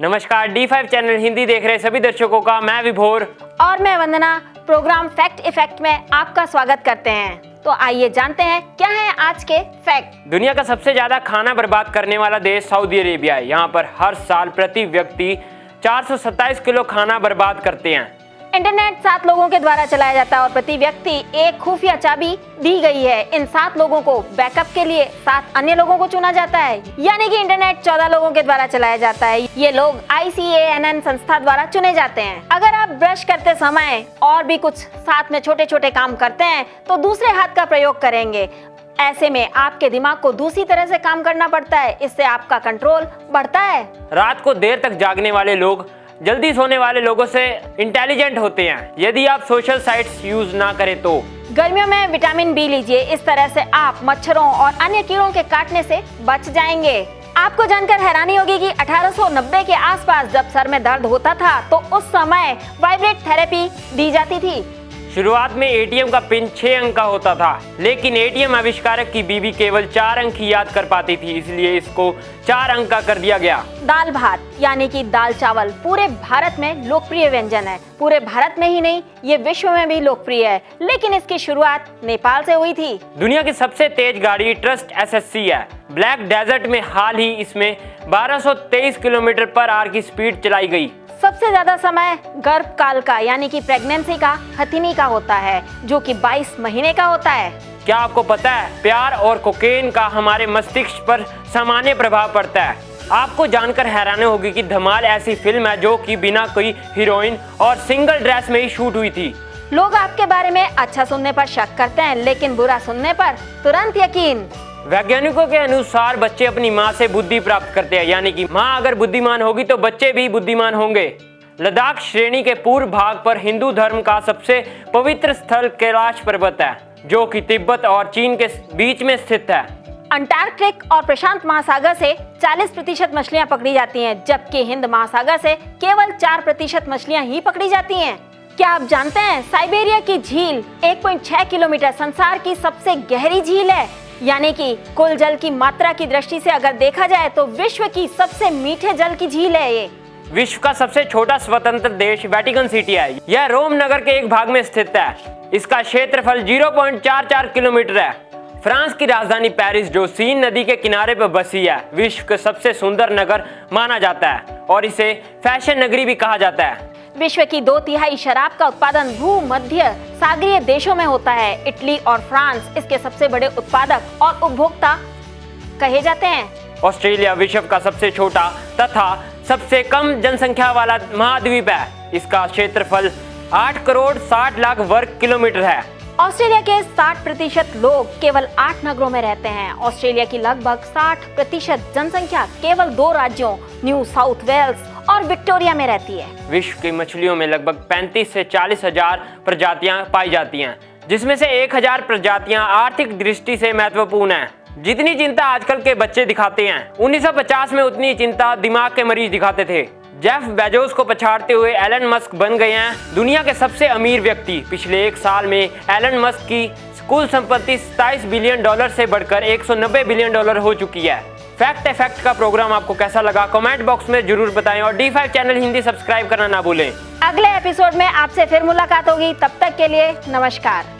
नमस्कार, D5 channel Hindi देख रहे सभी दर्शकों का मैं विभोर और मैं वंदना प्रोग्राम फैक्ट इफेक्ट में आपका स्वागत करते हैं। तो आइए जानते हैं क्या है आज के फैक्ट। दुनिया का सबसे ज्यादा खाना बर्बाद करने वाला देश सऊदी अरेबिया है। यहाँ पर हर साल प्रति व्यक्ति 427 किलो खाना बर्बाद करते हैं। इंटरनेट 7 लोगों के द्वारा चलाया जाता है और प्रति व्यक्ति एक खुफिया चाबी दी गई है। इन 7 लोगों को बैकअप के लिए 7 अन्य लोगों को चुना जाता है, यानी कि इंटरनेट 14 लोगों के द्वारा चलाया जाता है। ये लोग ICANN संस्था द्वारा चुने जाते हैं। अगर आप ब्रश करते समय और भी कुछ साथ में छोटे छोटे काम करते हैं तो दूसरे हाथ का प्रयोग करेंगे। ऐसे में आपके दिमाग को दूसरी तरह से काम करना पड़ता है। इससे आपका कंट्रोल बढ़ता है। रात को देर तक जागने वाले लोग जल्दी सोने वाले लोगों से इंटेलिजेंट होते हैं। यदि आप सोशल साइट्स यूज ना करें तो गर्मियों में विटामिन बी लीजिए। इस तरह से आप मच्छरों और अन्य कीड़ों के काटने से बच जाएंगे। आपको जानकर हैरानी होगी कि 1890 के आसपास जब सर में दर्द होता था तो उस समय वाइब्रेट थेरेपी दी जाती थी। शुरुआत में ATM का पिन 6 अंक का होता था, लेकिन ATM आविष्कारक की बीवी केवल 4 अंक ही याद कर पाती थी, इसलिए इसको 4 अंक का कर दिया गया। दाल भात यानी कि दाल चावल पूरे भारत में लोकप्रिय व्यंजन है। पूरे भारत में ही नहीं, ये विश्व में भी लोकप्रिय है, लेकिन इसकी शुरुआत नेपाल से हुई थी। दुनिया की सबसे तेज गाड़ी ट्रस्ट SSC है। ब्लैक डेजर्ट में हाल ही इसमें 1223 किलोमीटर पर आवर की स्पीड चलाई गई। सबसे ज्यादा समय गर्भकाल का यानी कि प्रेगनेंसी का हथिनी का होता है, जो कि 22 महीने का होता है। क्या आपको पता है प्यार और कोकेन का हमारे मस्तिष्क पर सामान्य प्रभाव पड़ता है? आपको जानकर हैरानी होगी कि धमाल ऐसी फिल्म है जो कि बिना कोई हीरोइन और सिंगल ड्रेस में ही शूट हुई थी। लोग आपके बारे में अच्छा सुनने पर शक करते हैं, लेकिन बुरा सुनने पर तुरंत यकीन। वैज्ञानिकों के अनुसार बच्चे अपनी माँ से बुद्धि प्राप्त करते हैं, यानी कि माँ अगर बुद्धिमान होगी तो बच्चे भी बुद्धिमान होंगे। लद्दाख श्रेणी के पूर्व भाग पर हिंदू धर्म का सबसे पवित्र स्थल कैलाश पर्वत है, जो कि तिब्बत और चीन के बीच में स्थित है। अंटार्कटिक और प्रशांत महासागर से 40% मछलियाँ पकड़ी जाती हैं, जबकि हिंद महासागर से केवल 4% मछलियाँ ही पकड़ी जाती हैं। क्या आप जानते हैं साइबेरिया की झील 1.6 किलोमीटर संसार की सबसे गहरी झील है, यानी कि कुल जल की मात्रा की दृष्टि से अगर देखा जाए तो विश्व की सबसे मीठे जल की झील है ये। विश्व का सबसे छोटा स्वतंत्र देश वेटिकन सिटी है। यह रोम नगर के एक भाग में स्थित है। इसका क्षेत्रफल 0.44 किलोमीटर है। फ्रांस की राजधानी पेरिस, जो सीन नदी के किनारे पर बसी है, विश्व का सबसे सुंदर नगर माना जाता है और इसे फैशन नगरी भी कहा जाता है। विश्व की 2/3 शराब का उत्पादन भूमध्य सागरीय देशों में होता है। इटली और फ्रांस इसके सबसे बड़े उत्पादक और उपभोक्ता कहे जाते हैं। ऑस्ट्रेलिया विश्व का सबसे छोटा तथा सबसे कम जनसंख्या वाला महाद्वीप है। इसका क्षेत्रफल 8 करोड़ 60 लाख वर्ग किलोमीटर है। ऑस्ट्रेलिया के 60% लोग केवल 8 नगरों में रहते हैं। ऑस्ट्रेलिया की लगभग 60% जनसंख्या केवल 2 राज्यों न्यू साउथ वेल्स और विक्टोरिया में रहती है। विश्व की मछलियों में लगभग 35 से 40 हजार प्रजातियां पाई जाती हैं, जिसमें से 1000 प्रजातियां आर्थिक दृष्टि से महत्वपूर्ण हैं। जितनी चिंता आजकल के बच्चे दिखाते हैं, 1950 में उतनी चिंता दिमाग के मरीज दिखाते थे। जेफ बेजोस को पछाड़ते हुए एलन मस्क बन गए हैं दुनिया के सबसे अमीर व्यक्ति। पिछले 1 साल में एलन मस्क की कुल संपत्ति $27 बिलियन से बढ़कर $190 बिलियन हो चुकी है। फैक्ट इफेक्ट का प्रोग्राम आपको कैसा लगा कमेंट बॉक्स में जरूर बताएं और D5 चैनल हिंदी सब्सक्राइब करना ना भूलें। अगले एपिसोड में आपसे फिर मुलाकात होगी। तब तक के लिए नमस्कार।